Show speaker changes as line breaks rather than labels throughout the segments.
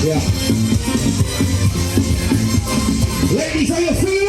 Yeah. Ladies, are you feeling?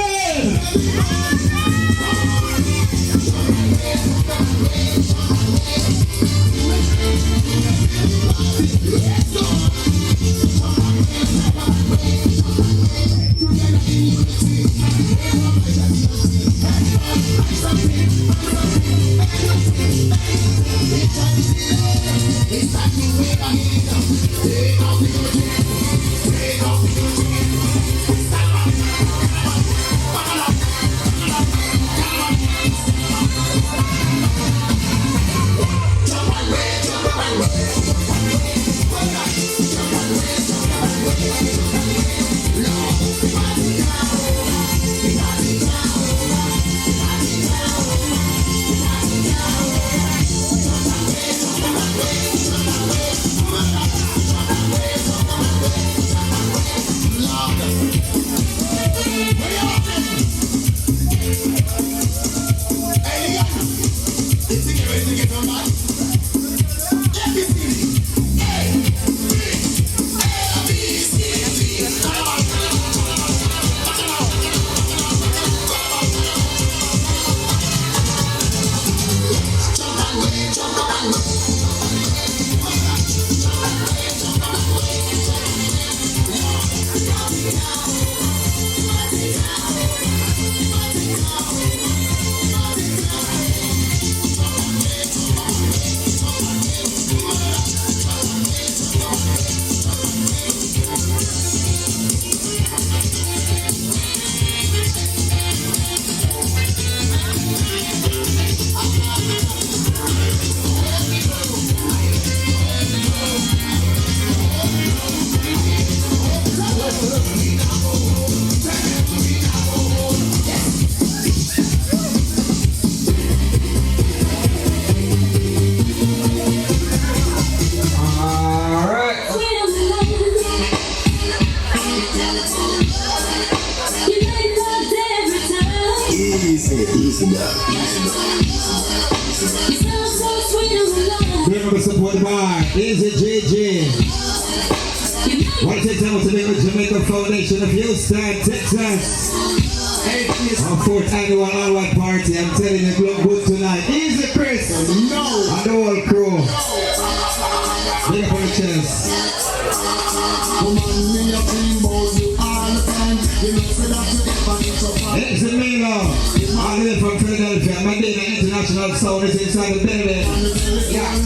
Remember, supported by Easy JJ. Want to take time to make the Jamaica Foundation of Houston, Texas. Our 4th annual all-white party. I'm telling you, it look good tonight. Easy Chris. No. And the whole crew. Big up on the chest. Exit Milo, all the way from Philadelphia. Medina International Sound is inside the building. Yeah.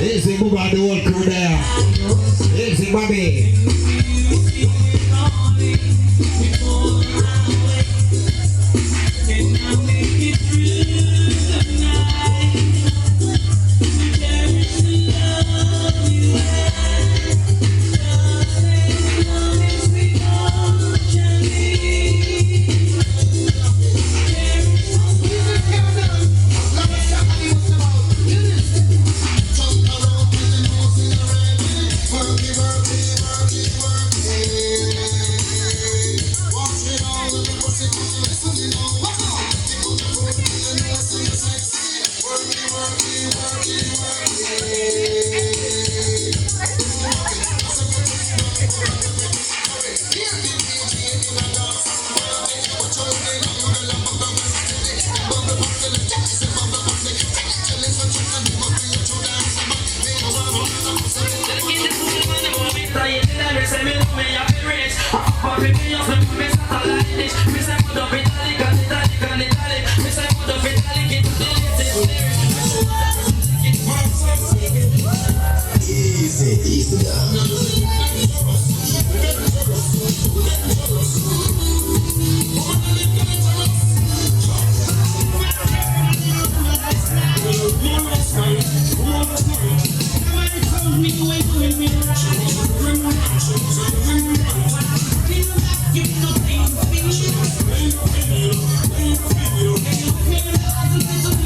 Easy, move on the whole crew there. Easy, Bobby.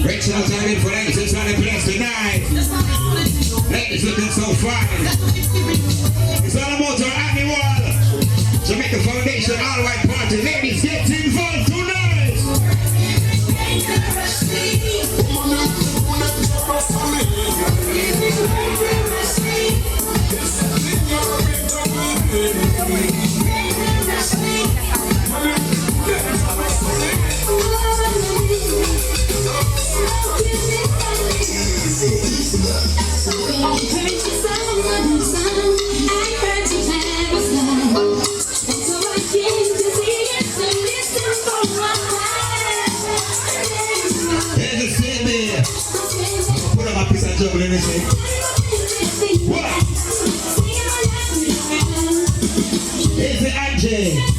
Rachel time for that. It's on the place tonight. Ladies looking so fine. It's all about our annual Jamaica Foundation All White Party. Ladies, get involved tonight. What? Is it Angie?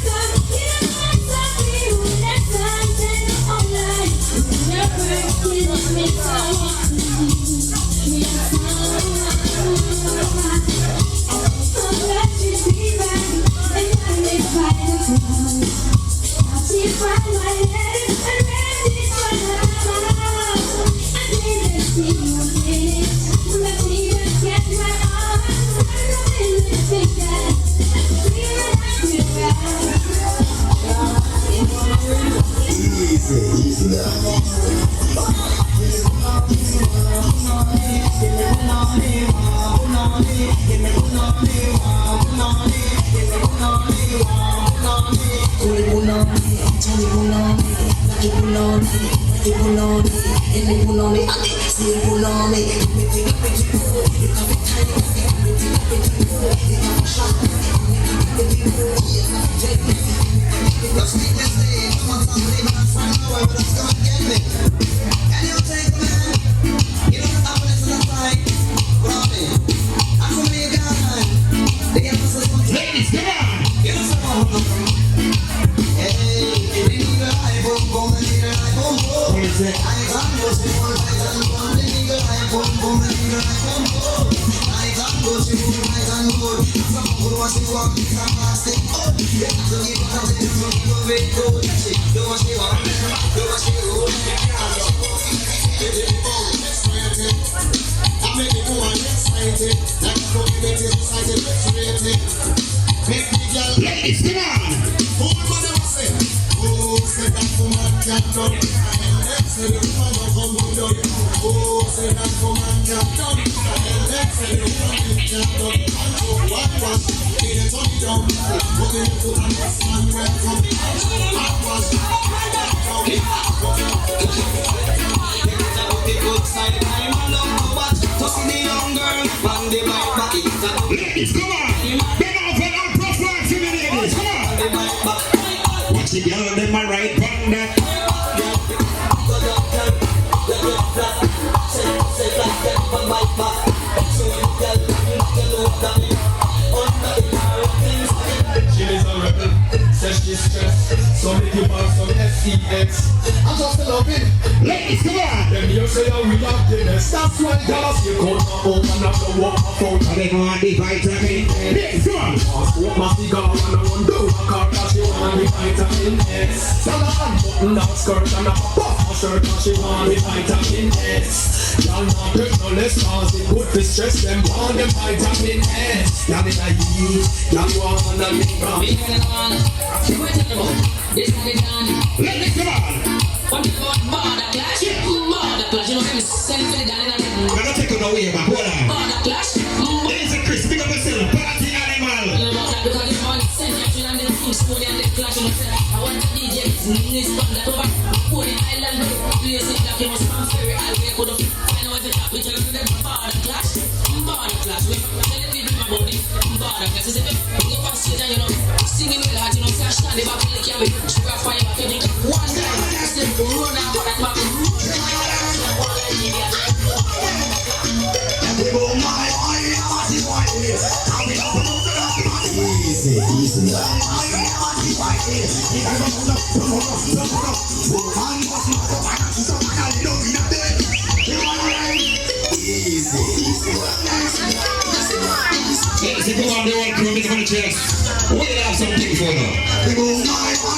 Ladies, come on! Ladies, come on! Big up for our profile for the ladies, come on! Watch the girl, them my right band that.
I'm just loving.
Ladies, come on.
Them you say we have Guinness. That's why dollars you come up and up the walk out.
I think I want the vitamin. Ladies, come on.
Smoke my cigar and I want to a car cause she want the vitamin S. Dollar and button down skirt and a pop a shirt cause she want the vitamin S. Y'all not take no less cause it good to stress them want them vitamin S. Y'all in a heat, y'all want a lick from me.
Ladies, come on.
Border clash, you know I'm sending for the down in a
I'm not taking no way back. Hold on.
border clash.
Ladies and Chris, pick up yourself. Party animal.
You know that because it's on send you and the team smooth and the clash. You know, I want the DJ this band that over. Put the island, place it like you must come ferry. I'll wake up. I know if it's up, we tell them border clash. Border clash. We tell the people about it. Border clash. It's a bit go on stage and you know singing with heart. You know, flash stand the back of the camera. Sugar fire back in the one time. Say run out for that back.
Yes, if you want the one crew, make on the chest. We'll have something for them.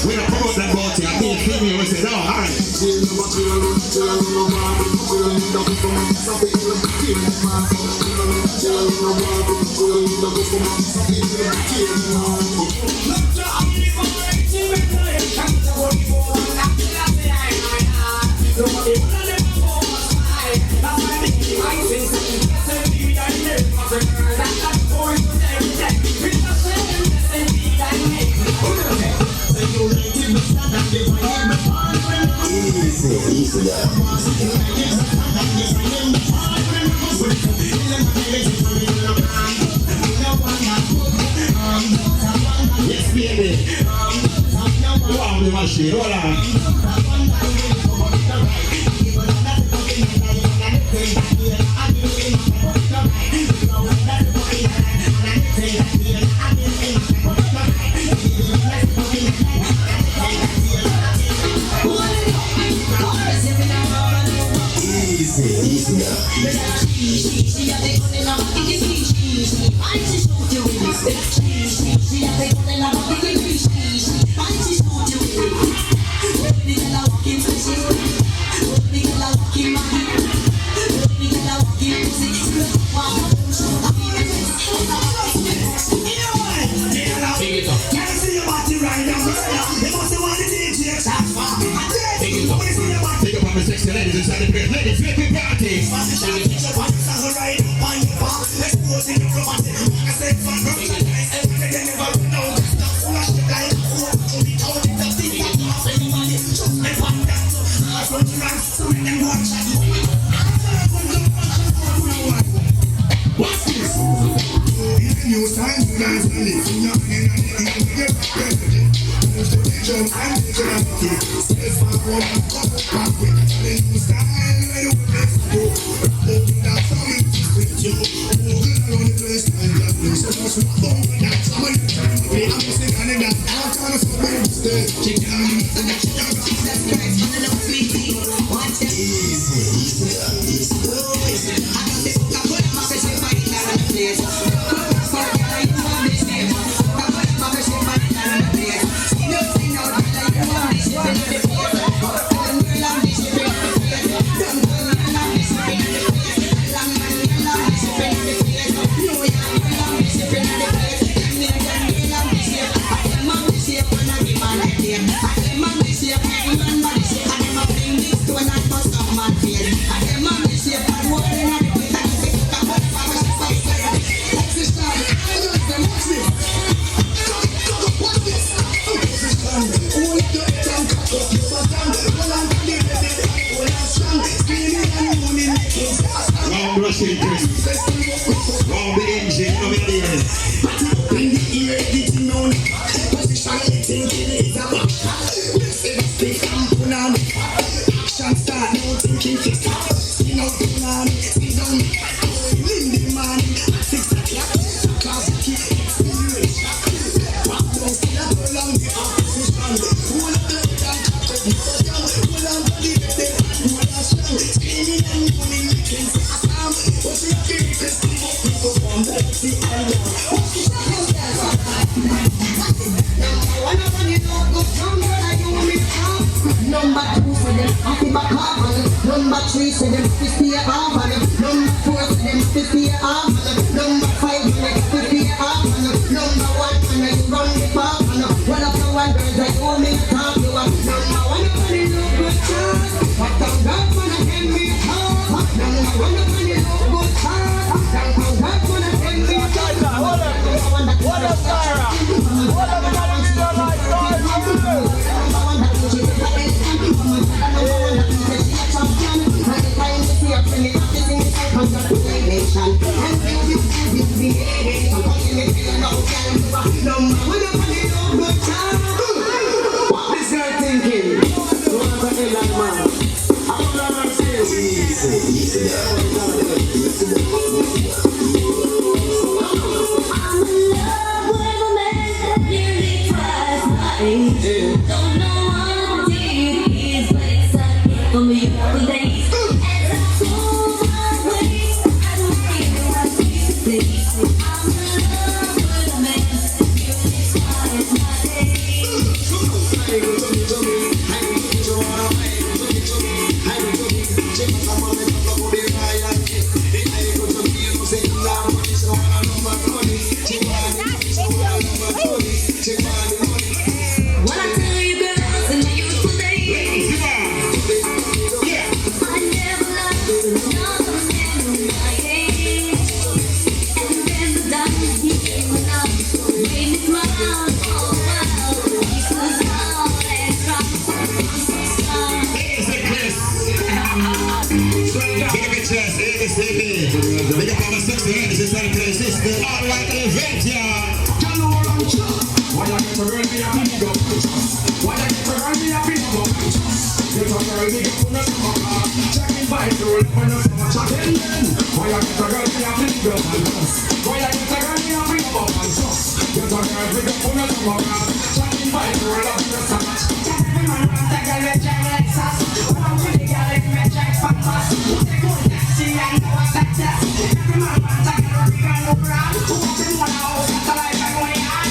We don't promote that ball I think female will say, no, alright. Yes, baby. Wow, the machine. Hold on. Take up on the sexy ladies inside the place. Ladies, make me party. What's this? Won't be engine, no be dealing.
In the ear, editing on position, thinking is a back. Speak and put on action start, no thinking fix up. Skin out, put on, see down. Lindy man, 6 o'clock. Class keep experience. Back down, still a long the opposition. Hold up the damn cock, hold on to the bed, hold on strong. Screaming and moaning, we can see a sound. But we have to request the people from the island. Number 2 for them, happy back up. Number 3 for them, 50 off. Number 4 for them, 50 off. Number 5 for them, 50 off. Number 1 for them, run the pop. One of the wonders that you me talk to. Number 1 for them, look good chance. But the God for them, can be hard. Number 1 for them, look good chance. The God for them, can be hard. What up, Sarah? What up, this guy thinking, you want to be like man. I'm gonna say
Don't know what it is, but it's a for me every day. As I go my way, I don't feel like this place. I'm in love with a man that really inspires my day. What I tell you girls in the youth today, I never loved another man in my age. And then the diamonds he came around, made me smile, oh wow. This was all extra.
It's a kiss. Big up your chest, ABCB. Big up all my sexy ladies inside the place. This is the all-white event, y'all.
Why I get a girl me a big up? Why I get a girl me a big up? Get a girl me a put a summer. Check in by the road when the summer chat in. Why I get a girl me a big up? Why I get a girl me a big up and sus? Get a girl me a put a summer. Check in by the road when the summer chat in. Every man wants a girl with Jack Lexus. When I'm with the girl in my Jack Pampas. They go taxi and go a success. Every man wants a girl with a no brand. Who wants in one house at the life and way on.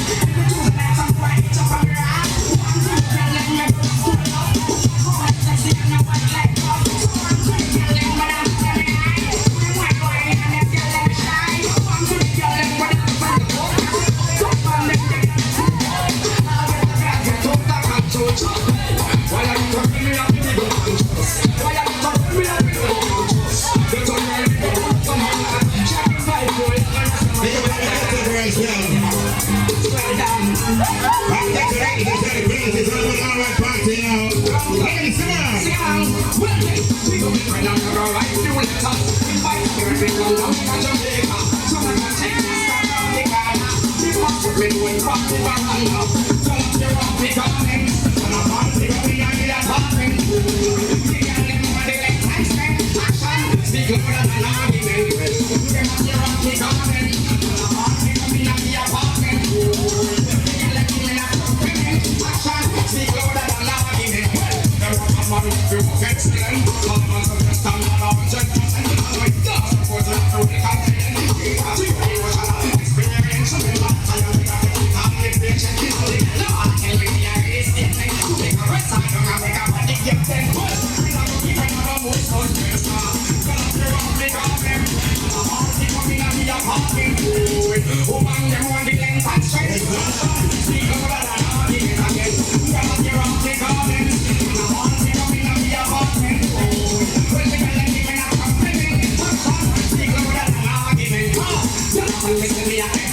Listen me, I can't